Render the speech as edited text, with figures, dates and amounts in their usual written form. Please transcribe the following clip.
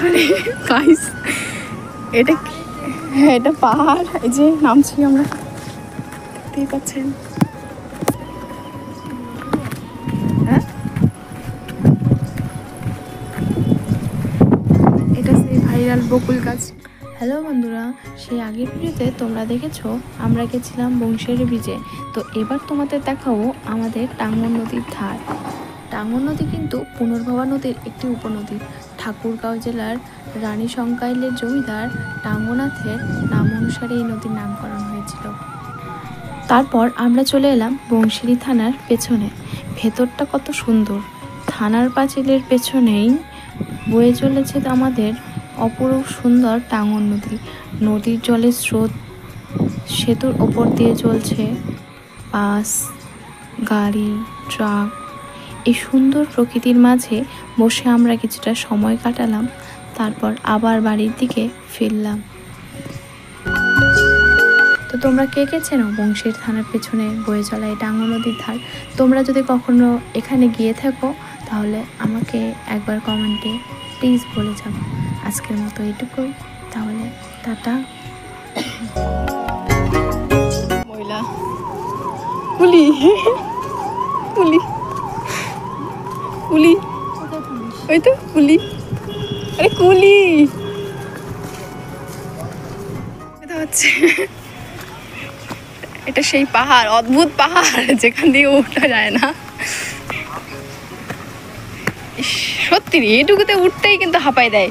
আরে গাইস, এটা হ্যাঁ এটা পাহাড়। এই যে নামছি আমরা, দেখতেই পাচ্ছেন। হ্যাঁ এটা সেই ভাইরাল বকুল গাছ। হ্যালো বন্ধুরা, সেই আগের ভিডিওতে তোমরা দেখেছো আমরা গেছিলাম বংশের ব্রিজে। তো এবার তোমাদের দেখাবো আমাদের টাঙ্গন নদীর ধার। টাঙ্গন নদী কিন্তু পুনর্ভবা নদীর একটি উপনদী। ঠাকুরগাঁও জেলার রানী সংকাইলের জমিদার টাঙ্গনাথের নাম অনুসারে এই নদীর নামকরণ হয়েছিল। তারপর আমরা চলে এলাম বংশিয়ারি থানার পেছনে। ভেতরটা কত সুন্দর। থানার পাঁচিলের পেছনেই বয়ে চলেছে আমাদের অপরূপ সুন্দর টাঙ্গন নদী। নদীর জলের স্রোত, সেতুর ওপর দিয়ে চলছে বাস, গাড়ি, ট্রাক। এই সুন্দর প্রকৃতির মাঝে বসে আমরা কিছুটা সময় কাটালাম, তারপর আবার বাড়ির দিকে ফিরলাম। তো তোমরা কে কে চেনো বংশিয়ারি থানার পেছনে বয়ে চলা এই টাঙ্গন নদীর ধার? তোমরা যদি কখনো এখানে গিয়ে থাকো তাহলে আমাকে একবার কমেন্টে প্লিজ বলে যাবো। আজকের মতো এটুকুই, তাহলে টাটা। মহিলা কুলি কুলি কুলি, ওই তো কুলি, আরে কুলি এটা হচ্ছে। এটা সেই পাহাড়, অদ্ভুত পাহাড় যেখান দিয়ে ওঠা যায় না। সত্যি এটুকুতে উঠতেই কিন্তু হাঁপাই দেয়।